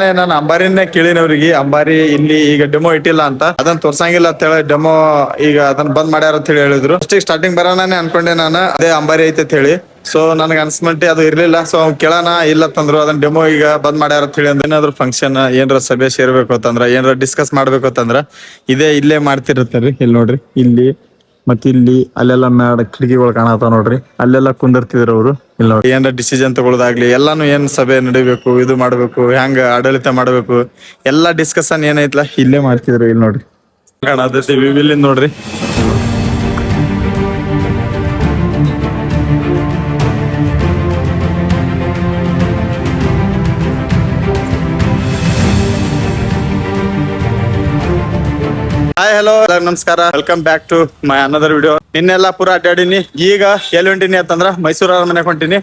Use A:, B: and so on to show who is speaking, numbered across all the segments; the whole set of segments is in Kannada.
A: ನಾನು ಅಂಬಾರಿನೇ ಕೇಳಿನವ್ರಿಗೆ ಅಂಬಾರಿ ಇಲ್ಲಿ ಈಗ ಡೆಮೋ ಇಟ್ಟಿಲ್ಲ ಅಂತ ಅದನ್ನ ತೋರ್ಸಂಗಿಲ್ಲ ಅಂತ ಹೇಳಿ ಡೆಮೋ ಈಗ ಅದನ್ನ ಬಂದ್ ಮಾಡ್ಯಾರ ಅಂತ ಹೇಳಿ ಹೇಳಿದ್ರು. ಫಸ್ಟ್ ಸ್ಟಾರ್ಟಿಂಗ್ ಬರೋಣನೆ ಅನ್ಕೊಂಡೆ ನಾನು ಅದೇ ಅಂಬಾರಿ ಐತೆ ಅಂತ ಹೇಳಿ. ಸೊ ನನ್ಗೆ ಅನ್ಸ್ಮಂಟಿ ಅದು ಇರ್ಲಿಲ್ಲ. ಸೊ ಕೇಳೋಣ ಇಲ್ಲ ತಂದ್ರು ಅದನ್ನ ಡೆಮೋ ಈಗ ಬಂದ್ ಮಾಡ್ಯಾರ ಅಂತ ಹೇಳಿ. ಏನಾದ್ರು ಫಂಕ್ಷನ್ ಏನಾರ ಸಭೆ ಸೇರ್ಬೇಕು ಅಂತಂದ್ರ ಏನಾರ ಡಿಸ್ಕಸ್ ಮಾಡ್ಬೇಕು ಅಂತಂದ್ರ ಇಲ್ಲೇ ಮಾಡ್ತಿರ್ತಾರ್ರಿ. ಇಲ್ಲಿ ನೋಡ್ರಿ, ಇಲ್ಲಿ ಮತ್ ಇಲ್ಲಿ ಅಲ್ಲೆಲ್ಲ ಮ್ಯಾಡ ಕಿಟಕಿಗಳು ಕಾಣತಾವ ನೋಡ್ರಿ, ಅಲ್ಲೆಲ್ಲ ಕುಂದಿರ್ತಿದ್ರು ಅವ್ರು. ಇಲ್ಲಿ ನೋಡಿ ಏನಾರ ಡಿಸಿಷನ್ ತಗೊಳ್ಳೋದಾಗ್ಲಿ ಎಲ್ಲಾನು ಏನ್ ಸಭೆ ನಡಿಬೇಕು, ಇದು ಮಾಡ್ಬೇಕು, ಹೆಂಗ ಆಡಳಿತ ಮಾಡ್ಬೇಕು, ಎಲ್ಲಾ ಡಿಸ್ಕಷನ್ ಏನೈತ್ಲ ಇಲ್ಲೇ ಮಾಡ್ತಿದ್ರು. ಇಲ್ಲಿ ನೋಡ್ರಿ ಕಾಣತೈತಿ ವಿವಿಲ್ ನೋಡ್ರಿ. ಹಾಯ್ ಹಲೋ ನಮಸ್ಕಾರ, welcome back to my another video. ನಿನ್ನೆಲ್ಲ ಪೂರ ಅಡ್ಡಾಡಿನಿ. ಈಗ ಎಲ್ಲಿ ಹೊಂಟಿನಿ ಅಂತಂದ್ರ ಮೈಸೂರು ಅರಮನೆ ಹೊಂಟಿನಿ.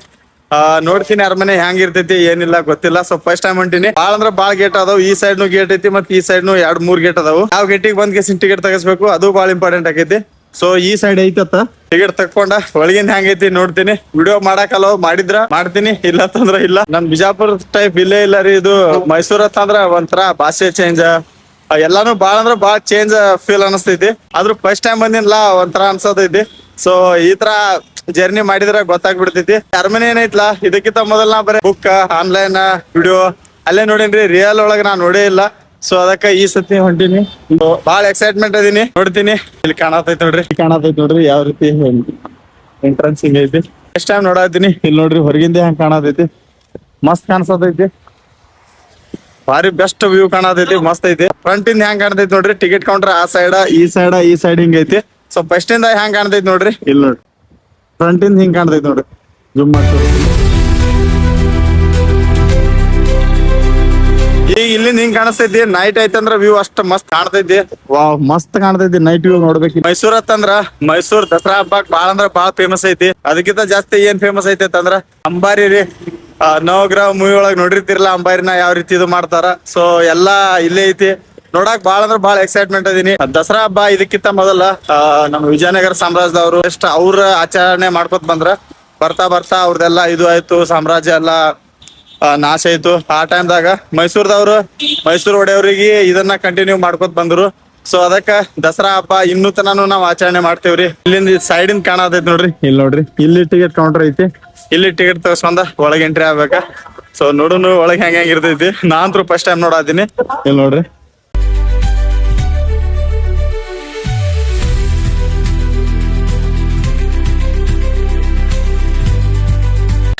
A: ನೋಡ್ತೀನಿ ಅರಮನೆ ಹೆಂಗ್ ಇರ್ತೈತಿ ಏನಿಲ್ಲ ಗೊತ್ತಿಲ್ಲ. ಸೊ ಫಸ್ಟ್ ಟೈಮ್ ಹೊಂಟಿನಿ. ಬಾಳ ಅಂದ್ರ ಬಾಳ ಗೇಟ್ ಅದಾವ್. ಈ ಸೈಡ್ ನು ಗೇಟ್ ಐತಿ ಮತ್ ಈ ಸೈಡ್ ನು 2-3 ಗೇಟ್ ಅದಾವು. ಯಾವ ಗೇಟಿಗೆ ಬಂದ್ ಟಿಕೆಟ್ ತಗಸ್ಬೇಕು ಅದು ಬಾಳ ಇಂಪಾರ್ಟೆಂಟ್ ಆಗೈತಿ. ಸೊ ಈ ಸೈಡ್ ಐತತ್ತ ಟಿಕೆಟ್ ತಕೊಂಡ ಒಳಗಿನ ಹೆಂಗೈತಿ ನೋಡ್ತೀನಿ. ವಿಡಿಯೋ ಮಾಡಾಕಲ್ಲ ಮಾಡಿದ್ರ ಮಾಡ್ತೀನಿ, ಇಲ್ಲ ಅಂತಂದ್ರ ಇಲ್ಲ. ನಮ್ ಬಿಜಾಪುರ ಟೈಪ್ ಇಲ್ಲೇ ಇಲ್ಲ ರೀ ಇದು. ಮೈಸೂರ್ ಅಂತಂದ್ರ ಒಂಥರ ಭಾಷೆ ಚೇಂಜ್, ಎಲ್ಲಾನು ಬಾಳ ಅಂದ್ರ ಬಾಳ ಚೇಂಜ್ ಫೀಲ್ ಅನಸ್ತೈತಿ. ಆದ್ರೂ ಫಸ್ಟ್ ಟೈಮ್ ಬಂದಿನ್ಲ ಒಂಥರ ಅನ್ಸತೈತಿ. ಸೊ ಈ ತರ ಜರ್ನಿ ಮಾಡಿದ್ರ ಗೊತ್ತಾಗ್ಬಿಡ್ತೈತಿ. ಅರಮನೆ ಏನೈತ್ಲಾ ಇದಕ್ಕಿಂತ ಮೊದಲ ನಾ ಬರೀ ಬುಕ್ ಆನ್ಲೈನ್ ವಿಡಿಯೋ ಅಲ್ಲೇ ನೋಡೇನ್ರಿ, ರಿಯಲ್ ಒಳಗ ನಾ ನೋಡೇ ಇಲ್ಲ. ಸೊ ಅದಕ್ಕ ಈ ಸತಿ ಹೊಂಟಿನಿ. ಬಾಳ ಎಕ್ಸೈಟ್ಮೆಂಟ್ ಅದೀನಿ, ನೋಡ್ತೀನಿ. ಇಲ್ಲಿ ಕಾಣತೈತಿ ನೋಡ್ರಿ ಯಾವ ರೀತಿ ಎಂಟ್ರೆನ್ಸ್ ಹಿಂಗ ಐತಿ. ಫಸ್ಟ್ ಟೈಮ್ ನೋಡಾತೀನಿ. ಇಲ್ಲಿ ನೋಡ್ರಿ ಹೊರಗಿಂದ ಹೆಂಗ್ ಕಾಣತೈತಿ, ಮಸ್ತ್ ಕಾಣಿಸತೈತಿ. ಭಾರಿ ಬೆಸ್ಟ್ ವ್ಯೂ ಕಾಣತೈತಿ, ಮಸ್ತ್ ಐತಿ. ಫ್ರಂಟ್ ಇಂದ ಹೆಂಗ್ ಕಾಣ್ತೈತಿ ನೋಡ್ರಿ, ಟಿಕೆಟ್ ಕೌಂಟರ್ ಆ ಸೈಡ್ ಈ ಸೈಡ್ ಹಿಂಗ ಐತಿ. ಸೊ ಫಸ್ಟ್ ಇಂದ ಹೆಂಗ್ ಕಾಣ್ತೈತಿ ನೋಡ್ರಿ, ಇಲ್ಲಿ ನೋಡ್ರಿ ಫ್ರಂಟ್ ಇಂದ ಹಿಂಗ್ ಕಾಣ್ತೈತಿ ನೋಡ್ರಿ. ಜೂಮ್ ಮಾಡ್ತೀವಿ. ಈಗ ಇಲ್ಲಿಂದ ಹಿಂಗ್ ಕಾಣಿಸ್ತೈತಿ. ನೈಟ್ ಐತಂದ್ರ ವ್ಯೂ ಅಷ್ಟ ಮಸ್ತ್ ಕಾಣ್ತೈತಿ. ವಾವ್ ಮಸ್ತ್ ಕಾಣ್ತೈತಿ ನೈಟ್ ವ್ಯೂ ನೋಡ್ಬೇಕು. ಮೈಸೂರ್ ಅಂತಂದ್ರ ಮೈಸೂರ್ ದಸರಾ ಹಬ್ಬಕ್ ಬಾಳ ಅಂದ್ರ ಬಾಳ ಫೇಮಸ್ ಐತಿ. ಅದಕ್ಕಿಂತ ಜಾಸ್ತಿ ಏನ್ ಫೇಮಸ್ ಐತಿ ಅಂತಂದ್ರ ಅಂಬಾರಿ ರೀ. ನವಗ್ರಹ ಮೂವಿ ಒಳಗ್ ನೋಡಿರ್ತಿರಲ್ಲ ಅಂಬಾರಿನ ಯಾವ ರೀತಿ ಇದು ಮಾಡ್ತಾರ. ಸೊ ಎಲ್ಲಾ ಇಲ್ಲೇ ಐತಿ. ನೋಡಕ್ ಬಾಳ ಅಂದ್ರ ಬಾಳ ಎಕ್ಸೈಟ್ಮೆಂಟ್ ಅದೀನಿ. ದಸರಾ ಹಬ್ಬ ಇದಕ್ಕಿಂತ ಮೊದಲ ನಮ್ಮ ವಿಜಯನಗರ ಸಾಮ್ರಾಜ್ಯದವರು ಎಷ್ಟು ಅವ್ರ ಆಚರಣೆ ಮಾಡ್ಕೊತ ಬಂದ್ರ ಬರ್ತಾ ಅವ್ರದೆಲ್ಲಾ ಇದು ಆಯ್ತು, ಸಾಮ್ರಾಜ್ಯ ಎಲ್ಲಾ ನಾಶ ಆಯ್ತು. ಆ ಟೈಮ್ದಾಗ ಮೈಸೂರ್ದವ್ರು ಮೈಸೂರು ಒಡೆಯವ್ರಿಗೆ ಇದನ್ನ ಕಂಟಿನ್ಯೂ ಮಾಡ್ಕೊತ ಬಂದ್ರು. ಸೊ ಅದಕ್ಕ ದಸರಾ ಹಬ್ಬ ಇನ್ನೂ ತನಾನು ನಾವ್ ಆಚರಣೆ ಮಾಡ್ತೇವ್ರಿ. ಇಲ್ಲಿಂದ ಸೈಡ್ ಇಂದ ಕಾಣತೈತಿ ನೋಡ್ರಿ, ಇಲ್ಲಿ ನೋಡ್ರಿ ಇಲ್ಲಿ ಟಿಕೆಟ್ ಕೌಂಟರ್ ಐತಿ. ಇಲ್ಲಿ ಟಿಕೆಟ್ ತಗಸ್ಕೊಂಡ ಒಳಗ್ ಎಂಟ್ರಿ ಆಗ್ಬೇಕ. ಸೊ ನೋಡುನು ಒಳಗ್ ಹೆಂಗ್ ಇರ್ತೈತಿ. ನಾನಂತೂ ಫಸ್ಟ್ ಟೈಮ್ ನೋಡಾತೀನಿ. ಇಲ್ಲಿ ನೋಡ್ರಿ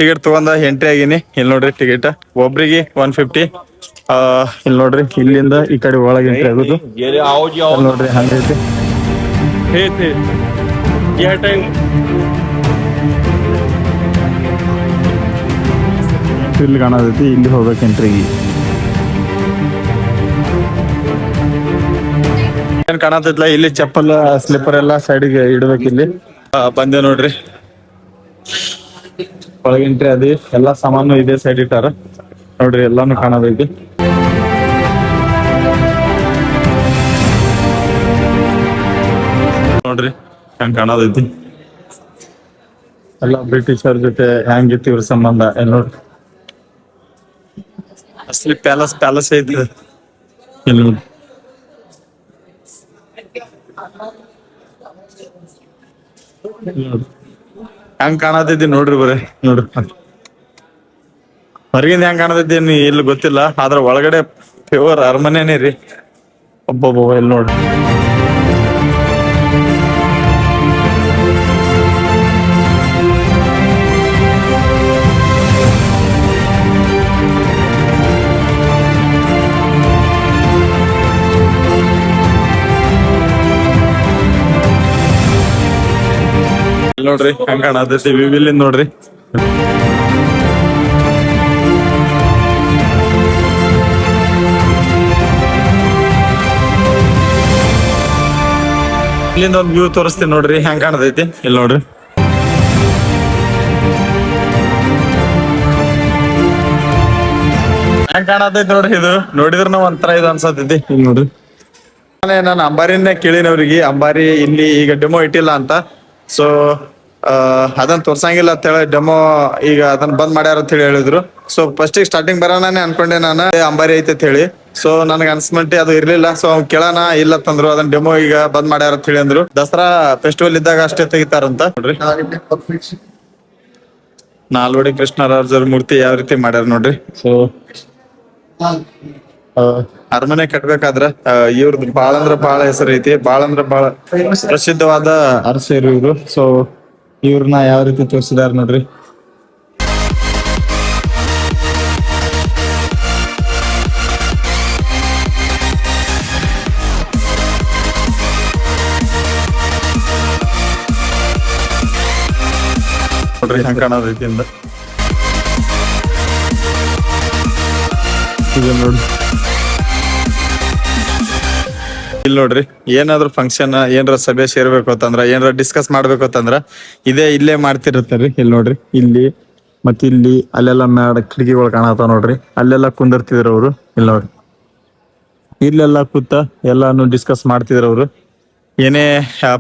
A: ಟಿಕೆಟ್ ತಗೊಂಡ ಎಂಟ್ರಿ ಆಗಿನಿ. ಇಲ್ಲಿ ನೋಡ್ರಿ ಟಿಕೆಟ್ ಒಬ್ರಿಗೆ 150. ಇಲ್ಲಿ ನೋಡ್ರಿ ಇಲ್ಲಿಂದ ಈ ಕಡೆ ಒಳಗೆ ಎಂಟ್ರಿ ಆಗುದು. ನೋಡ್ರಿ ಹಂಗೈತಿ. ಇಲ್ಲಿ ಕಾಣತೈತಿ, ಇಲ್ಲಿ ಹೋಗ್ಬೇಕು ಎಂಟ್ರಿಗೆ. ಏನ್ ಕಾಣತೈತ್ಲ ಇಲ್ಲಿ ಚಪ್ಪಲ್ ಸ್ಲಿಪ್ಪರ್ ಎಲ್ಲಾ ಸೈಡ್ಗೆ ಇಡ್ಬೇಕು. ಇಲ್ಲಿ ಬಂದೆ ನೋಡ್ರಿ ಒಳಗೆ ಎಂಟ್ರಿ ಅದಿ. ಎಲ್ಲಾ ಸಾಮಾನು ಇದೇ ಸೈಡ್ ಇಟ್ಟಾರ ನೋಡ್ರಿ, ಎಲ್ಲಾನು ಕಾಣತೈತಿ. ನೋಡ್ರಿ ಹೆಂಗ್ ಕಾಣತೈತಿ. ಎಲ್ಲ ಬ್ರಿಟಿಷರ್ ಜೊತೆ ಹೆಂಗಿತ್ತು ಇವ್ರ ಸಂಬಂಧ. ಎಲ್ಲ ನೋಡ್ರಿ ಅಸಲಿ ಪ್ಯಾಲೇಸ್ ಐತಿ. ಇಲ್ಲಿ ನೋಡ್ರಿ ಹೆಂಗ್ ಕಾಣತೈತಿ ನೋಡ್ರಿ. ಬರೀ ನೋಡ್ರಿ ಹೊರಗಿಂದ ಹೆಂಗ್ ಕಾಣತೈತಿ ಇಲ್ಲಿ ಗೊತ್ತಿಲ್ಲ, ಆದ್ರ ಒಳಗಡೆ ಪ್ಯೂರ್ ಅರಮನೆನೇ ರೀ. ಒಬ್ಬೊಬ್ಬ ಇಲ್ಲಿ ನೋಡ್ರಿ ನೋಡ್ರಿ ಹೆಂಗ್ ಕಾಣತೈತಿ ವಿವಿಲ್ ನೋಡ್ರಿ. ಇಲ್ಲಿಂದ ಒಂದ್ ವ್ಯೂ ತೋರಿಸ್ತೀನಿ ನೋಡ್ರಿ ಹೆಂಗ್ ಕಾಣತೈತಿ. ಇಲ್ಲಿ ನೋಡ್ರಿ ಹೆಂಗ್ ಕಾಣತೈತಿ ನೋಡ್ರಿ. ಇದು ನೋಡಿದ್ರ ನಾವ್ ಒಂಥರ ಇದು ಅನ್ಸತೈತಿ. ಇಲ್ಲಿ ನೋಡ್ರಿ ನಾನು ಅಂಬಾರಿನೇ ಕೇಳಿನವ್ರಿಗೆ ಅಂಬಾರಿ ಇಲ್ಲಿ ಈಗ ಡೆಮೋ ಇಟ್ಟಿಲ್ಲ ಅಂತ. ಸೊ ಅದನ್ನ ತೋರ್ಸಂಗಿಲ್ಲ ಅಂತ ಹೇಳಿ ಡೆಮೋ ಈಗ ಅದನ್ನ ಬಂದ್ ಮಾಡ್ಯಾರ ಅಂತ ಹೇಳಿ ಹೇಳಿದ್ರು. ಸೊ ಫಸ್ಟ್ ಸ್ಟಾರ್ಟಿಂಗ್ ಬರೋಣನೆ ಅನ್ಕೊಂಡೆ ನಾನು ಅಂಬಾರಿ ಐತೆ ಅಂತ ಹೇಳಿ. ಸೊ ನನಗೆ ಅನ್ಸ್ಮೆಂಟ್ ಅದು ಇರ್ಲಿಲ್ಲ. ಸೊ ಅವ್ನು ಕೇಳೋಣ ಇಲ್ಲ ತಂದ್ರು ಅದನ್ನ ಡೆಮೋ ಈಗ ಬಂದ್ ಮಾಡ್ಯಾರ ಅಂತ ಹೇಳಿ ಅಂದ್ರು. ದಸರಾ ಫೆಸ್ಟಿವಲ್ ಇದ್ದಾಗ ಅಷ್ಟೇ ತೆಗಿತಾರಂತ ನೋಡ್ರಿ. ನಾಲ್ವಡಿ ಕೃಷ್ಣರಾಜರ ಮೂರ್ತಿ ಯಾವ ರೀತಿ ಮಾಡ್ಯಾರ ನೋಡ್ರಿ. ಸೊ ಅರಮನೆ ಕಟ್ಬೇಕಾದ್ರ ಇವ್ರದ್ದು ಬಾಳ ಅಂದ್ರ ಬಾಳ ಹೆಸರು ಐತಿ. ಬಾಳ ಅಂದ್ರ ಬಾಳ ಪ್ರಸಿದ್ಧವಾದ ಅರಸರು ಇವ್ರು. ಸೊ ಇವ್ರನ್ನ ಯಾವ ರೀತಿ ತೋರಿಸಿದಾರ ನೋಡ್ರಿ. ನೋಡ್ರಿ ಹಂಗ ಕಾಣೋ ರೀತಿಯಿಂದ ಇದು ನೋಡಿ. ಇಲ್ಲಿ ನೋಡ್ರಿ ಏನಾದ್ರು ಫಂಕ್ಷನ್ ಏನಾರ ಸಭೆ ಸೇರ್ಬೇಕು ಅಂತಂದ್ರ ಏನಾರ ಡಿಸ್ಕಸ್ ಮಾಡ್ಬೇಕು ಅಂತಂದ್ರ ಇಲ್ಲೇ ಮಾಡ್ತಿರ್ತಾರ್ರಿ. ಇಲ್ಲಿ ನೋಡ್ರಿ ಇಲ್ಲಿ ಮತ್ ಇಲ್ಲಿ ಅಲ್ಲೆಲ್ಲ ಮ್ಯಾಡ ಕಿಟಕಿಗಳು ಕಾಣತಾವ ನೋಡ್ರಿ. ಅಲ್ಲೆಲ್ಲ ಕುಂದಿರ್ತಿದ್ರು ಅವ್ರು. ಇಲ್ಲಿ ನೋಡ್ರಿ ಇಲ್ಲೆಲ್ಲ ಕೂತ ಎಲ್ಲಾನು ಡಿಸ್ಕಸ್ ಮಾಡ್ತಿದ್ರು ಅವ್ರು. ಏನೇ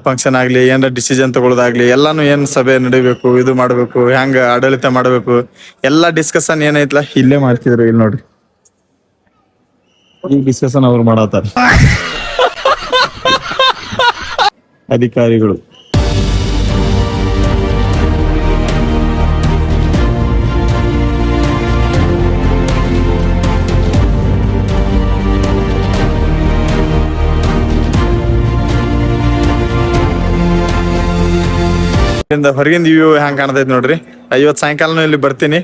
A: ಫಂಕ್ಷನ್ ಆಗ್ಲಿ ಏನಾರ ಡಿಸಿಷನ್ ತಗೊಳ್ಳೋದಾಗ್ಲಿ ಎಲ್ಲಾನು ಏನ್ ಸಭೆ ನಡಿಬೇಕು, ಇದು ಮಾಡ್ಬೇಕು, ಹೆಂಗ ಆಡಳಿತ ಮಾಡ್ಬೇಕು, ಎಲ್ಲಾ ಡಿಸ್ಕಷನ್ ಏನೈತ್ಲ ಇಲ್ಲೇ ಮಾಡ್ತಿದ್ರು. ಇಲ್ಲಿ ನೋಡ್ರಿ ಈ ಡಿಸ್ಕಷನ್ ಅವ್ರು ಮಾಡತ್ತಾರ ಅಧಿಕಾರಿಗಳು. ಹೊರಗಿಂದ ವ್ಯೂ ಹೆಂಗ್ ಕಾಣ್ತೈತಿ ನೋಡ್ರಿ. ಇವತ್ ಸಾಯಂಕಾಲನು ಇಲ್ಲಿ ಬರ್ತೀನಿ.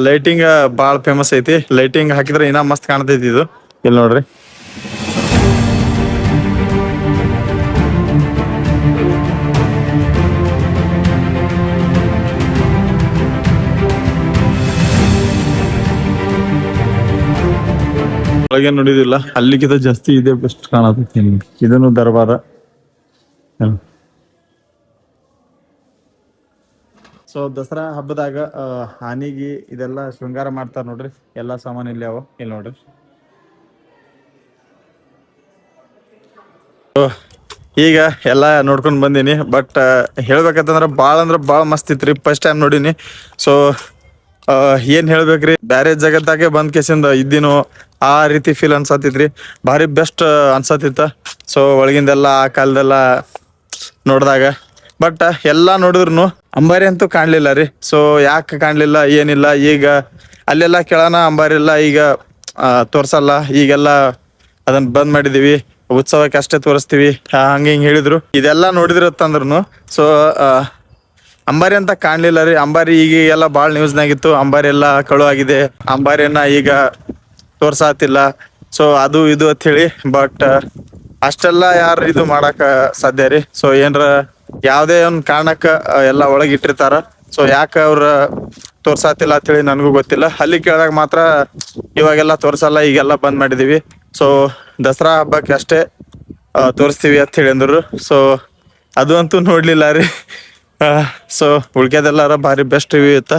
A: ಲೈಟಿಂಗ್ ಬಾಳ ಫೇಮಸ್ ಐತಿ. ಲೈಟಿಂಗ್ ಹಾಕಿದ್ರೆ ಇನ್ನ ಮಸ್ತ್ ಕಾಣ್ತೈತಿ ಇದು. ಇಲ್ಲಿ ನೋಡ್ರಿ ಒಳಗೆ ನೋಡಿದಿಲ್ಲ ಅಲ್ಲಿಗಿಂತ ಜಾಸ್ತಿ ಇದೆ ಬೆಸ್ಟ್ ಕಾಣತೈತಿ. ಇದನ್ನು ದರ್ಬಾರ. ಸೊ ದಸರಾ ಹಬ್ಬದಾಗ ಆನಿಗಿ ಇದೆಲ್ಲ ಶೃಂಗಾರ ಮಾಡ್ತಾರ ನೋಡ್ರಿ. ಎಲ್ಲಾ ಸಾಮಾನು ಇಲ್ಲಿ ಅವ. ಇಲ್ಲಿ ನೋಡ್ರಿ ಈಗ ಎಲ್ಲಾ ನೋಡ್ಕೊಂಡ್ ಬಂದೀನಿ. ಬಟ್ ಹೇಳ್ಬೇಕಂತಂದ್ರ ಬಾಳ ಮಸ್ತ್ ಇತ್ರಿ. ಫಸ್ಟ್ ಟೈಮ್ ನೋಡಿನಿ. ಸೊ ಏನ್ ಹೇಳ್ಬೇಕ್ರಿ, ಬ್ಯಾರೆ ಜಗತ್ತಾಗೆ ಬಂದ್ ಕೇಸಿಂದ ಇದ್ದೀನೋ ಆ ರೀತಿ ಫೀಲ್ ಅನ್ಸತ್ತಿತ್ರಿ. ಭಾರಿ ಬೆಸ್ಟ್ ಅನ್ಸತ್ತಿತ್ತ. ಸೊ ಒಳಗಿಂದೆಲ್ಲ ಆ ಕಾಲದೆಲ್ಲ ನೋಡ್ದಾಗ ಬಟ್ ಎಲ್ಲಾ ನೋಡಿದ್ರು ಅಂಬಾರಿ ಅಂತೂ ಕಾಣ್ಲಿಲ್ಲ ರೀ. ಸೊ ಯಾಕೆ ಕಾಣ್ಲಿಲ್ಲ ಏನಿಲ್ಲ. ಈಗ ಅಲ್ಲೆಲ್ಲ ಕೇಳೋಣ ಅಂಬಾರಿ ಇಲ್ಲ ಈಗ ತೋರ್ಸಲ್ಲ, ಈಗೆಲ್ಲ ಅದನ್ನ ಬಂದ್ ಮಾಡಿದೀವಿ, ಉತ್ಸವಕ್ಕೆ ಅಷ್ಟೇ ತೋರಿಸ್ತೀವಿ ಹಂಗ ಹಿಂಗ್ ಹೇಳಿದ್ರು. ಇದೆಲ್ಲ ನೋಡಿದಿರತ್ತಂದ್ರುನು ಸೊ ಅಂಬಾರಿ ಅಂತ ಕಾಣ್ಲಿಲ್ಲ ರೀ. ಅಂಬಾರಿ ಈಗ ಎಲ್ಲ ಬಾಳ್ ನ್ಯೂಸ್ನಾಗಿತ್ತು. ಅಂಬಾರಿ ಎಲ್ಲ ಕಳು ಆಗಿದೆ, ಅಂಬಾರಿಯನ್ನ ಈಗ ತೋರ್ಸಾತಿಲ್ಲ. ಸೊ ಅದು ಇದು ಅಂತ ಹೇಳಿ. ಬಟ್ ಅಷ್ಟೆಲ್ಲ ಯಾರು ಇದು ಮಾಡಾಕ ಸಾಧ್ಯ ರೀ. ಸೊ ಏನ್ರ ಯಾವ್ದೇ ಒಂದ್ ಕಾರಣಕ್ಕ ಎಲ್ಲ ಒಳಗ್ ಇಟ್ಟಿರ್ತಾರ. ಸೊ ಯಾಕ ಅವ್ರ ತೋರ್ಸಾತಿಲ್ಲ ಅಂತ ಹೇಳಿ ನನ್ಗೂ ಗೊತ್ತಿಲ್ಲ. ಅಲ್ಲಿ ಕೇಳಿದಾಗ ಮಾತ್ರ ಇವಾಗೆಲ್ಲ ತೋರ್ಸಲ್ಲ, ಈಗೆಲ್ಲ ಬಂದ್ ಮಾಡಿದೀವಿ. ಸೊ ದಸರಾ ಹಬ್ಬಕ್ಕೆ ಅಷ್ಟೇ ತೋರಿಸ್ತೀವಿ ಅಂತ ಹೇಳಿ ಅಂದ್ರು. ಸೊ ಅದು ಅಂತೂ ನೋಡ್ಲಿಲ್ಲ ರೀ. ಸೊ ಉಳ್ಕೆದೆಲ್ಲಾರ ಭಾರಿ ಬೆಸ್ಟ್ ರಿವ್ಯೂ ಇತ್ತ.